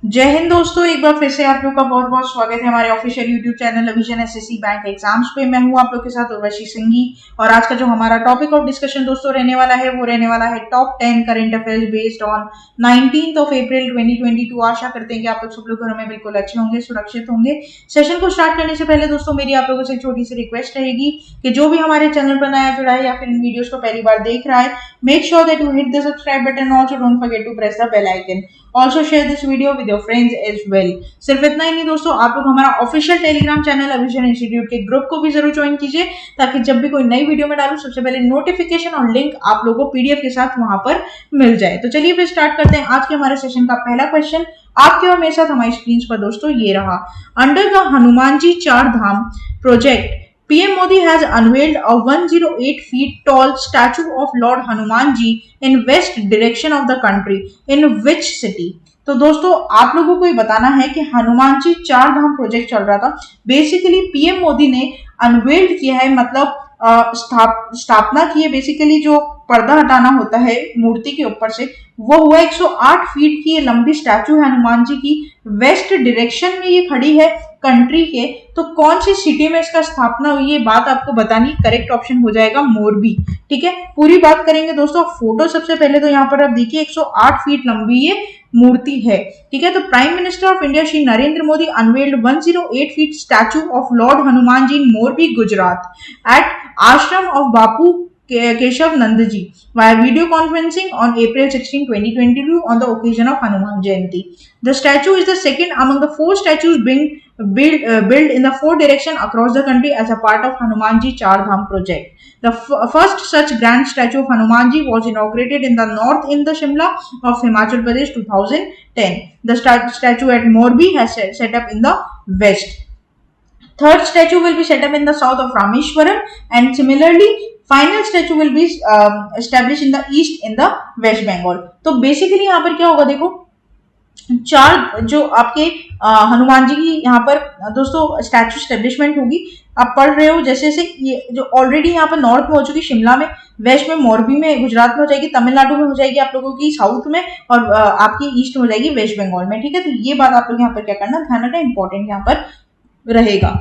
जय हिंद दोस्तों, एक बार फिर से आप लोग का बहुत बहुत स्वागत है हमारे ऑफिशियल यूट्यूब चैनल अविजन एसएससी बैंक एग्जाम्स पे। मैं हूं आप लोग के साथ उर्वशी सिंघी और आज का जो हमारा टॉपिक ऑफ डिस्कशन दोस्तों रहने वाला है वो रहने वाला है top 10 current affairs based on 19 अप्रैल 2022। आशा करते हैं कि आप लोग सब लोग घरों में बिल्कुल अच्छे होंगे, सुरक्षित होंगे। सेशन को स्टार्ट करने से पहले दोस्तों मेरी आप लोगों से एक छोटी सी रिक्वेस्ट रहेगी कि जो भी हमारे चैनल पर नया जुड़ा है या फिर इन वीडियोस को पहली बार देख रहा है, make sure that you hit the subscribe button, also don't forget to press the bell icon, also share this video with your friends as well. सिर्फ इतना ही नहीं दोस्तों, आप लोग हमारा ऑफिशियल टेलीग्राम चैनल अविजन इंस्टीट्यूट के ग्रुप को भी जरूर ज्वाइन कीजिए ताकि जब भी कोई नई वीडियो में डालूं सबसे पहले नोटिफिकेशन और लिंक आप लोगों को पीडीएफ के साथ वहां पर मिल जाए। तो चलिए फिर स्टार्ट करते हैं आज के हमारे सेशन का पहला क्वेश्चन आपके और मेरे साथ हमारी स्क्रीन पर दोस्तों ये रहा। अंडर द हनुमान जी चार धाम project, PM Modi has unveiled a 108 feet tall statue of Lord Hanuman Ji in west direction of the country. In which city? तो दोस्तों आप लोगों को ये बताना है कि हनुमान जी चार धाम प्रोजेक्ट चल रहा था। बेसिकली पीएम मोदी ने अनवेल्ड किया है, मतलब स्थापना की है। बेसिकली जो पर्दा हटाना होता है मूर्ति के ऊपर से, वो हुआ 108 फीट की ये लंबी स्टैचू है हनुमान जी की। वेस्ट डायरेक्शन में ये खड़ी है कंट्री के। तो कौन सी सिटी में इसका स्थापना हुई है बात आपको बतानी, करेक्ट ऑप्शन हो जाएगा मोरबी। ठीक है, पूरी बात करेंगे दोस्तों। फोटो सबसे पहले तो यहाँ पर आप देखिए 108 फीट लंबी ये मूर्ति है। ठीक है, तो prime minister of India Shri Narendra Modi unveiled 108 feet statue of Lord Hanuman ji in Morbi Gujarat at ashram of Bapu Keshav Nandji via video conferencing on April 16, 2022 on the occasion of Hanuman Jayanti. The statue is the second among the four statues being built in the four direction across the country as a part of Hanumanji Char Dham project. The first such grand statue of Hanumanji was inaugurated in the north in the Shimla of Himachal Pradesh 2010. The statue at Morbi has set up in the west. Third statue will be set up in the south of Rameshwaram, and similarly final statue will be establish in the east in the West Bengal. तो basically यहाँ पर क्या होगा, देखो चार जो आपके हनुमान जी की यहाँ पर दोस्तों स्टैचू एस्टेब्लिशमेंट होगी। आप पढ़ रहे हो जैसे जैसे ये जो ऑलरेडी यहाँ पर नॉर्थ में हो चुकी शिमला में, वेस्ट में मोरबी में, गुजरात में हो जाएगी, तमिलनाडु में हो जाएगी आप लोगों की साउथ में, और आपकी ईस्ट में हो जाएगी वेस्ट बंगाल में। ठीक है, तो ये बात आप लोग यहाँ पर क्या करना, ध्यान रखना, इंपॉर्टेंट यहाँ पर रहेगा।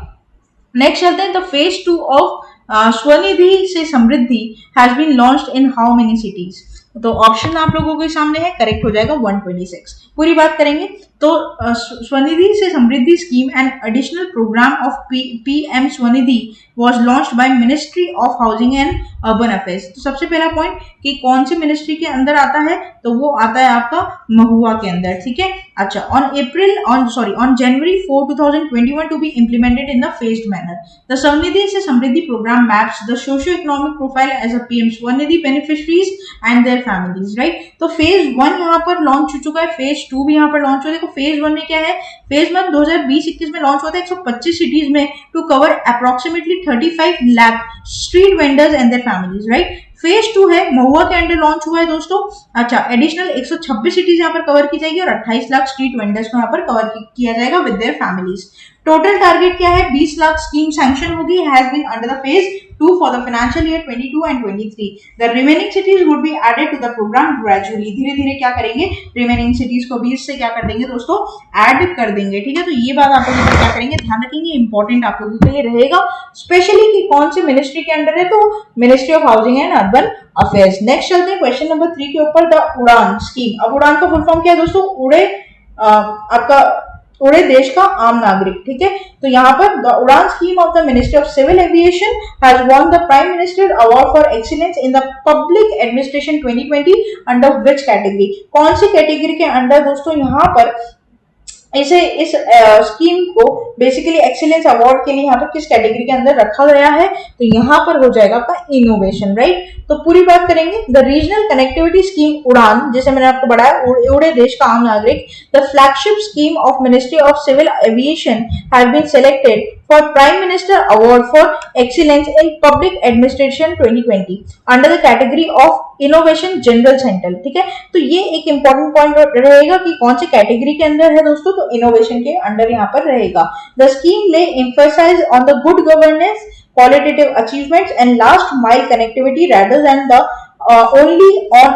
नेक्स्ट चलते हैं, the phase 2 of Svanidhi se Samriddhi has been launched in how many cities. तो ऑप्शन आप लोगों के सामने है, करेक्ट हो जाएगा 126। पूरी बात करेंगे तो Svanidhi se Samriddhi scheme and additional programme of PM Svanidhi was launched by ministry of housing and urban affairs. तो सबसे पहला पॉइंट कि कौन से मिनिस्ट्री के अंदर आता है, तो वो आता है आपका महुआ के अंदर। ठीक है, अच्छा, on January 4, 2021 to be implemented in the phased manner. The Swarnidhi से समृद्धि program maps the socio-economic profile as a PM Swarnidhi beneficiaries and their families, right? तो फेज 1 यहाँ पर लॉन्च हो चुका है, फेज 2 भी यहाँ पर लॉन्च हो। देखो फेज 1 में क्या है, फेज 1 2020-21 में लॉन्च होता है 125 सिटीज में to cover approximately 35 lakh street vendors and their families, right. Phase 2 है महुआ के अंडर लॉन्च हुआ है दोस्तों। अच्छा, एडिशनल 126 सिटीज यहाँ पर कवर की जाएगी और 28 लाख स्ट्रीट वेंडर्स को यहाँ पर कवर किया जाएगा with their families. Total target क्या है, 20 लाख स्कीम सैंक्शन होगी, has been under the phase 2 for the financial year 22 and 23. The remaining cities would be added to the program gradually. धीरे धीरे क्या करेंगे, रिमेनिंग सिटीज को भी इससे क्या कर देंगे दोस्तों, ऐड कर देंगे। ठीक है, तो ये बात आप लोग क्या करेंगे, ध्यान रखेंगे, इंपॉर्टेंट आप लोगों के लिए रहेगा, स्पेशली कि कौन से मिनिस्ट्री के अंडर है, तो ministry of housing and urban affairs. Next चलते हैं क्वेश्चन नंबर 3 के ऊपर, द उड़ान स्कीम। अब उड़ान का फुल फॉर्म क्या है दोस्तों, आपका उड़े देश का आम नागरिक। ठीक है, तो यहाँ पर the Udan scheme of the ministry of civil aviation has won the prime minister award for excellence in the public administration 2020 under which category. कौन सी कैटेगरी के अंडर दोस्तों यहाँ पर इस स्कीम को बेसिकली एक्सीलेंस अवार्ड के लिए यहाँ पर किस कैटेगरी के अंदर रखा गया है, तो यहाँ पर हो जाएगा आपका इनोवेशन, राइट। तो पूरी बात करेंगे, द रीजनल कनेक्टिविटी स्कीम उड़ान, जैसे मैंने आपको बढ़ाया, उड़े देश का आम नागरिक, the flagship scheme of ministry of civil aviation have been selected for prime minister award for excellence in public administration 2020 under the category of innovation general centre. ठीक है, तो ये एक इंपॉर्टेंट पॉइंट रहेगा कि कौन सी कैटेगरी के अंदर है दोस्तों, तो इनोवेशन के अंडर यहाँ पर रहेगा। The scheme lay emphasize on the good governance, qualitative achievements and last mile connectivity rather than the only on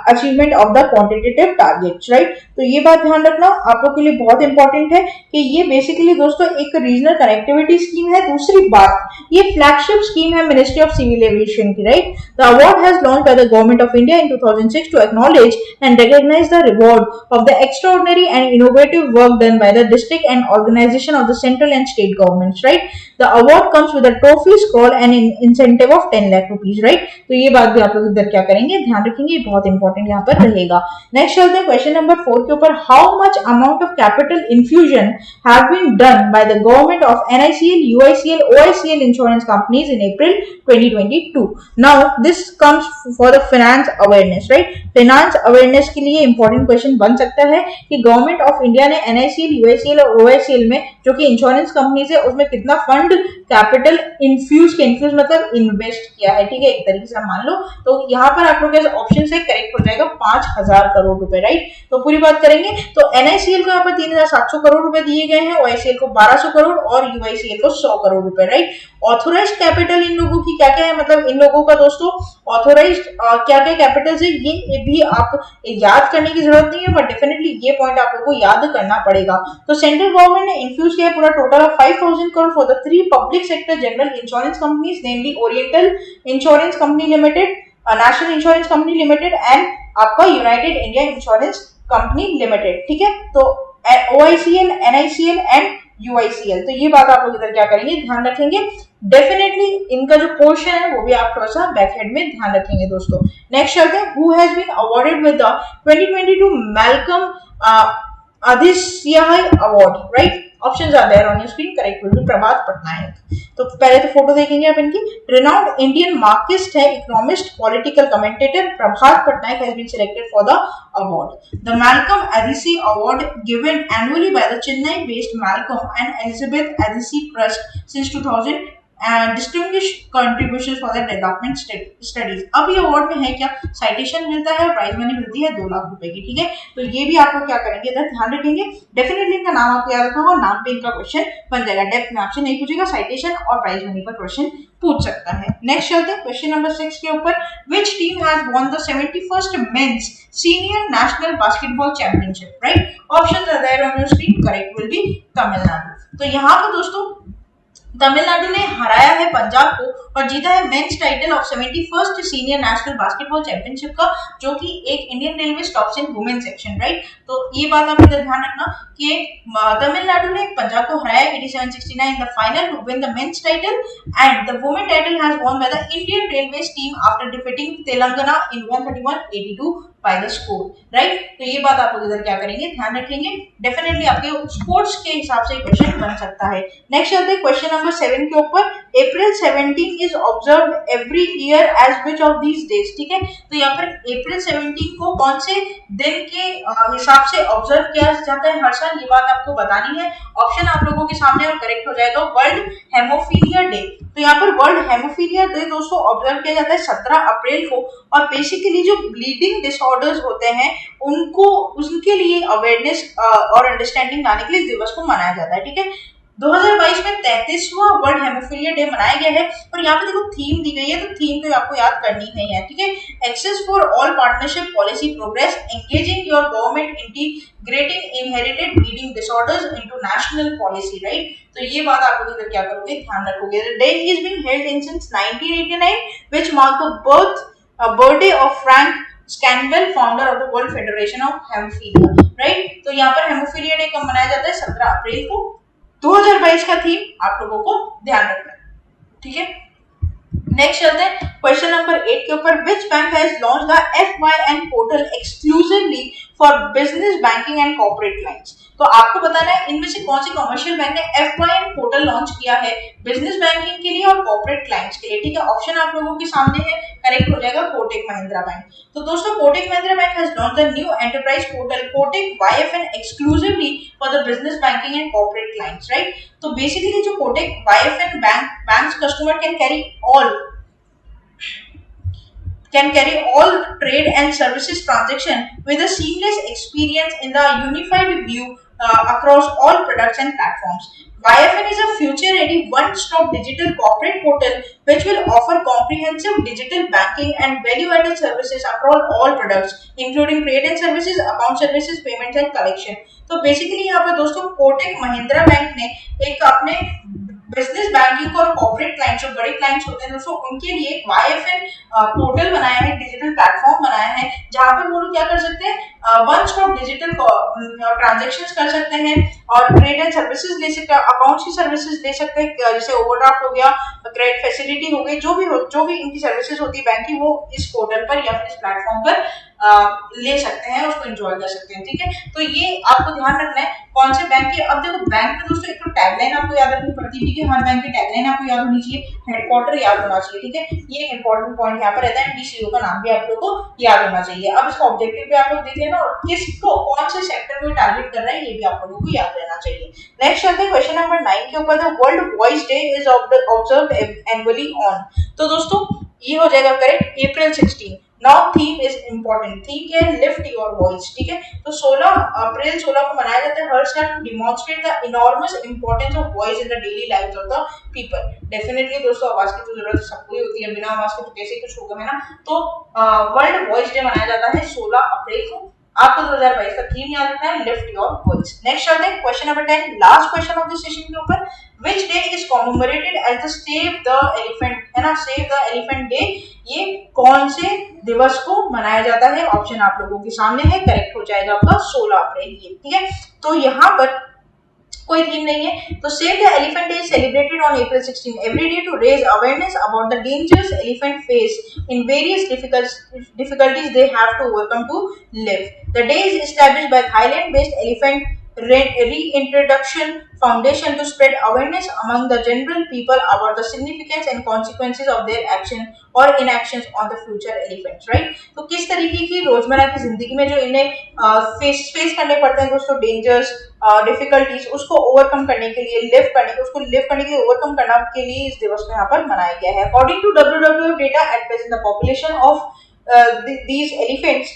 achievement of the quantitative targets, right. तो ये बात ध्यान रखना आप लोग के लिए बहुत इंपॉर्टेंट है कि ये बेसिकली दोस्तों एक रीजनल कनेक्टिविटी स्कीम है। दूसरी बात, ये फ्लैगशिप स्कीम है मिनिस्ट्री ऑफ सिविल एविएशन की, right. The award has launched by the government of India in 2006 to acknowledge and recognize the reward of the extraordinary and innovative work done by the district and organization of the central and state governments, right। The award comes with a trophy, scroll and an incentive of 10 lakh rupees, right। तो ये बात भी आप लोग इधर क्या करेंगे, ध्यान रखेंगे, बहुत इंपॉर्टेंट यहाँ पर रहेगा। नेक्स्ट चलते हैं क्वेश्चन नंबर 4 के ऊपर। How much amount of capital infusion have been done by the government of NICL, UICL, OICL insurance companies in April 2022। Now this comes for the finance awareness, right. Finance awareness के लिए important question बन सकता है कि government of India ने NICL, UICL और OICL में जो कि इंश्योरेंस कंपनीज है उसमें कितना फंड कैपिटल इन्फ्यूज के, इन्फ्यूज मतलब इन्वेस्ट किया है, ठीक है, एक तरीके से मान लो। तो यहाँ पर आप लोग के ऑप्शन से करेक्ट हो जाएगा 5000 करोड़ रुपए, राइट। तो पूरी बात करेंगे तो NICL को यहाँ पर 3700 करोड़ रुपए दिए गए हैं, OICL को 1200 करोड़ और UICL को 100 करोड़ रुपए, राइट। ऑथोराइज कैपिटल इन लोगों की क्या क्या है, मतलब इन लोगों का दोस्तों ऑथोराइज क्या क्या कैपिटल है ये भी आप याद करने की जरूरत नहीं है, बट डेफिनेटली ये पॉइंट आप लोगों को याद करना पड़ेगा। तो सेंट्रल गवर्नमेंट ने इन्फ्यूज किया पूरा total of 5000 crore for the 3 public sector general insurance companies, namely Oriental Insurance Company Limited, National Insurance Company Limited and आपका United India Insurance Company Limited, ठीक है। तो OICL, NICL एंड UICL, तो ये बात आप लोग इधर क्या करेंगे, ध्यान रखेंगे। डेफिनेटली इनका जो पोर्शन है वो भी आप थोड़ा सा बैकहेड में ध्यान रखेंगे दोस्तों। नेक्स्ट चलते हैं, who has been awarded with the 2022 Malcolm Adiseshiah award, right. Options are there on your screen, correct will be Prabhat Patnaik. तो पहले तो फोटो देखेंगे आप इनकी। रिनाउंड इंडियन मार्क्सिस्ट है, economist, political commentator Prabhat Patnaik has been selected for the award. The Malcolm Adici Award, given annually by the Chennai-based Malcolm and Elizabeth Adici Trust since 2000, and distinguished contributions for the development studies। अब ये award में है क्या, citation मिलता है, prize money मिलती है 2 लाख रुपए की, ठीक है। तो ये भी आप लोग क्या करेंगे, इधर ध्यान रखेंगे। डेफिनेटली इनका नाम आपको याद रखना होगा, नाम पे इनका क्वेश्चन बन जाएगा। डेप्थ में आपसे नहीं पूछेगा, साइटेशन और प्राइज मनी पर क्वेश्चन पूछ सकता है। नेक्स्ट चलते हैं क्वेश्चन नंबर 6 के ऊपर। Which team has won the 71st men's senior national basketball championship, right. Options are there on your screen, correct will be Tamil Nadu. तो यहाँ पर दोस्तों तमिलनाडु ने हराया है पंजाब को और जीता है men's title of 71st senior national basketball championship का, जो कि एक Indian railway stops in women section, right. तो ये बात आप इधर ध्यान रखना कि तमिलनाडु ने पंजाब को हराया 87-69 in the final to win the men's title, and the women title has won by the Indian railways team after defeating Telangana in 131-82 by the score, right. तो ये बात आप लोग इधर क्या करेंगे, ध्यान रखेंगे। डेफिनेटली आपके स्पोर्ट्स के हिसाब से क्वेश्चन बन सकता है। नेक्स्ट चलते हैं क्वेश्चन नंबर 7 के ऊपर। April 17 is observed every year as which of these days, ठीक है। तो यहाँ पर अप्रैल 17 को कौन से दिन के हिसाब से ऑब्जर्व किया जाता है हर साल, ये बात आपको बतानी है। ऑप्शन आप लोगों के सामने और करेक्ट हो जाएगा, वर्ल्ड हेमोफीलिया डे। तो यहाँ पर वर्ल्ड हेमोफीलिया डे दोस्तों ऑब्जर्व किया जाता है 17 अप्रैल को, और बेसिकली जो ब्लीडिंग डिसऑर्डर्स होते हैं उनको उनके लिए अवेयरनेस और अंडरस्टैंडिंग लाने के लिए इस दिवस को मनाया जाता है, ठीक है। 2022 में 33वां वर्ल्ड हेमोफीलिया डे मनाया गया है, और यहाँ पे देखो थीम दी गई है, तो थीम तो आपको याद करनी नहीं है, ठीक है। Access for all partnership policy progress, engaging your government integrating inherited bleeding disorders into national policy, right. तो ये बात आप लोग इधर क्या करोगे, ध्यान रखोगे। The day is being held in since 1989 which mark the birthday of Frank Schnabel, founder of the World Federation of Hemophilia, right. तो यहाँ पर हेमोफीलिया डे कब मनाया जाता है, 17 अप्रैल को। 2022 का थीम आप लोगों को ध्यान रखना है, ठीक है। नेक्स्ट चलते हैं क्वेश्चन नंबर 8 के ऊपर। Which bank has launched the FYN portal exclusively for business banking and corporate clients. तो आपको बताना है इनमें से कौन सी कमर्शियल बैंक ने FYN पोर्टल लॉन्च किया है बिजनेस बैंकिंग के लिए और कॉर्पोरेट क्लाइंट्स के लिए, ठीक है। ऑप्शन आप लोगों के सामने है, करेक्ट हो जाएगा कोटक महिंद्रा बैंक। तो दोस्तों Kotak Mahindra bank has launched the new enterprise portal Kotak YFN exclusively for the business banking and corporate clients, right. तो बेसिकली जो Kotak YFN banks customer can carry all trade and services transaction with a seamless experience in the unified view across all products and platforms. YFN is a future-ready one-stop digital corporate portal which will offer comprehensive digital banking and value-added services across all products, including trade and services, account services, payments and collection. तो basically यहाँ पे दोस्तों Kotak Mahindra bank ने एक अपने business banking और corporate clients जो बड़े क्लाइंट्स होते हैं दोस्तों उनके लिए YFN पोर्टल बनाया है, डिजिटल प्लेटफॉर्म बनाया है जहां पर वो लोग क्या कर सकते हैं, वन स्टॉप डिजिटल ट्रांजेक्शन्स कर सकते हैं और ट्रेड एंड सर्विसेज ले सकते हैं, अकाउंट्स की सर्विसेज ले सकते हैं, जैसे ओवरड्राफ्ट हो गया, क्रेडिट फैसिलिटी हो गई, जो भी इनकी सर्विसेज होती है बैंक की वो इस पोर्टल पर या फिर इस प्लेटफॉर्म पर ले सकते हैं, उसको एंजॉय कर सकते हैं। ठीक है, तो ये आपको ध्यान रखना है कौन से बैंक के। अब देखो बैंक में दोस्तों एक तो टैगलाइन आपको याद रखनी पड़ती है, ठीक है, हर बैंक की टैगलाइन आपको याद होनी चाहिए, हेडक्वार्टर याद होना चाहिए। ठीक है, ये एक इंपॉर्टेंट पॉइंट यहाँ पर रहता है, डीसीओ का नाम भी आप लोगों को याद होना चाहिए। अब इसका ऑब्जेक्टिव भी आप लोग देख लेना और किसको कौन से सेक्टर को टारगेट कर रहा है ये भी आप लोगों को याद रहना चाहिए। नेक्स्ट चलते हैं क्वेश्चन नंबर 9 के ऊपर, the world voice day is observed annually on. तो दोस्तों ये हो जाएगा correct April 16। Now theme is important, theme क्या है, लिफ्ट योर वॉइस। ठीक है, तो 16 को मनाया जाता है हर साल to demonstrate the enormous importance of voice in the daily life of the people. Definitely दोस्तों आवाज की तो जरूरत सबको ही होती है, बिना आवाज के तो कैसे कुछ होगा, है ना। तो वर्ल्ड वॉइस डे मनाया जाता है 16 अप्रैल को। आपको 2022 का थीम याद रखना है, लिफ्ट योर वॉइस। नेक्स्ट चलते हैं question number 10, last question of this session के ऊपर, which day is commemorated as the Save the Elephant, है ना, Save the Elephant Day। ये कौन से दिवस को मनाया जाता है, ऑप्शन आप लोगों के सामने है, करेक्ट हो जाएगा आपका 16 अप्रैल ये। ठीक है, तो यहाँ पर कोई थीम नहीं है, तो save the elephant day celebrated on April 16 every day to raise awareness about the dangers elephant face in various difficulties they have to overcome to live. The day is established by Thailand-based elephant reintroduction foundation to spread awareness among the general people about the significance and consequences of their action or inactions on the future elephants, right? तो किस तरीके की रोजमर्रा की जिंदगी में जो इन्हें फेस करने पड़ते हैं दोस्तों, डेंजर्स डिफिकल्टीज, उसको ओवरकम करने के लिए, उसको लिव करने के लिए, ओवरकम करने के लिए इस दिवस को यहाँ पर मनाया गया है। According to WWF data at present the population of these elephants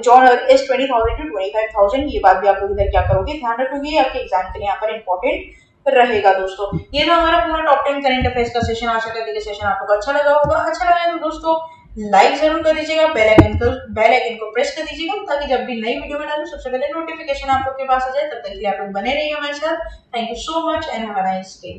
genre is 20,000 to 25,000। ये बात भी आप लोग इधर क्या करोगे, ध्यान रखोगे, आपके एग्जाम के लिए यहाँ पर इंपॉर्टेंट रहेगा दोस्तों। ये था हमारा पूरा टॉप 10 करंट अफेयर्स का सेशन। आशा करते हैं कि सेशन आप लोग को अच्छा लगा होगा। अच्छा लगा तो दोस्तों लाइक जरूर कर दीजिएगा, बेल आइकन को प्रेस कर दीजिएगा ताकि जब भी नई वीडियो में डालूं सबसे पहले नोटिफिकेशन आप लोग के पास आ जाए। तब तक के लिए आप लोग बने रहिए हमारे साथ। Thank you so much and have a nice day.